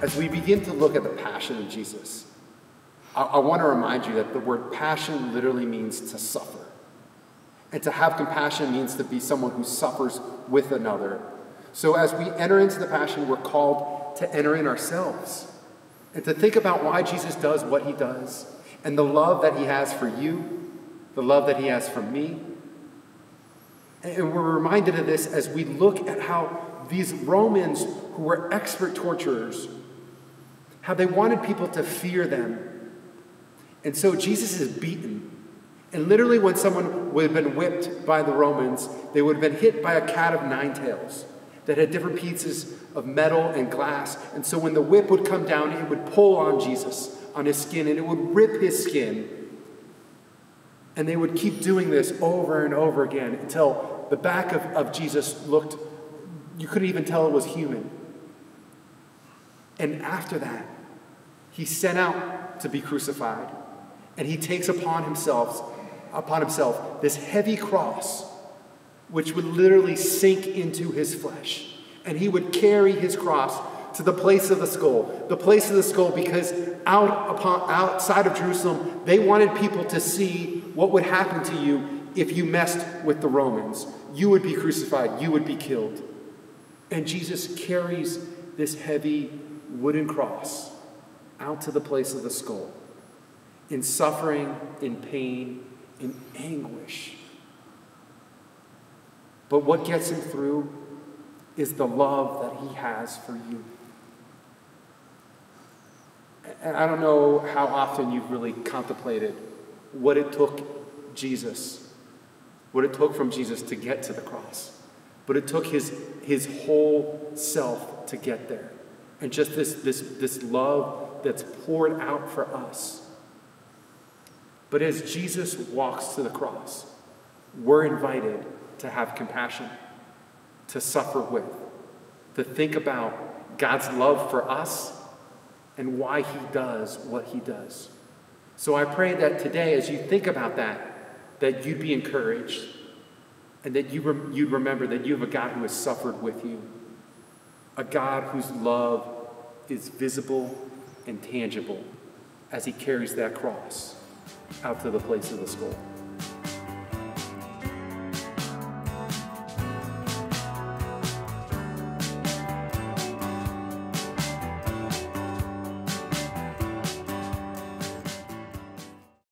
As we begin to look at the passion of Jesus, I want to remind you that the word passion literally means to suffer. And to have compassion means to be someone who suffers with another. So as we enter into the passion, we're called to enter in ourselves and to think about why Jesus does what he does and the love that he has for you, the love that he has for me. And we're reminded of this as we look at how these Romans, who were expert torturers, how they wanted people to fear them. And so Jesus is beaten. And literally when someone would have been whipped by the Romans, they would have been hit by a cat of nine tails that had different pieces of metal and glass. And so when the whip would come down, it would pull on Jesus, on his skin, and it would rip his skin. And they would keep doing this over and over again until the back of Jesus looked, you couldn't even tell it was human. And after that, he's sent out to be crucified. And he takes upon himself this heavy cross, which would literally sink into his flesh. And he would carry his cross to the place of the skull, because outside of Jerusalem, they wanted people to see what would happen to you if you messed with the Romans. You would be crucified, you would be killed. And Jesus carries this heavy wooden cross out to the place of the skull, in suffering, in pain, in anguish. But what gets him through is the love that he has for you. And I don't know how often you've really contemplated what it took from Jesus to get to the cross. But it took his whole self to get there. And just this love that's poured out for us. But as Jesus walks to the cross, we're invited to have compassion, to suffer with, to think about God's love for us and why he does what he does. So I pray that today, as you think about that you'd be encouraged and that you'd remember that you have a God who has suffered with you, a God whose love is visible and tangible as he carries that cross out to the place of the skull.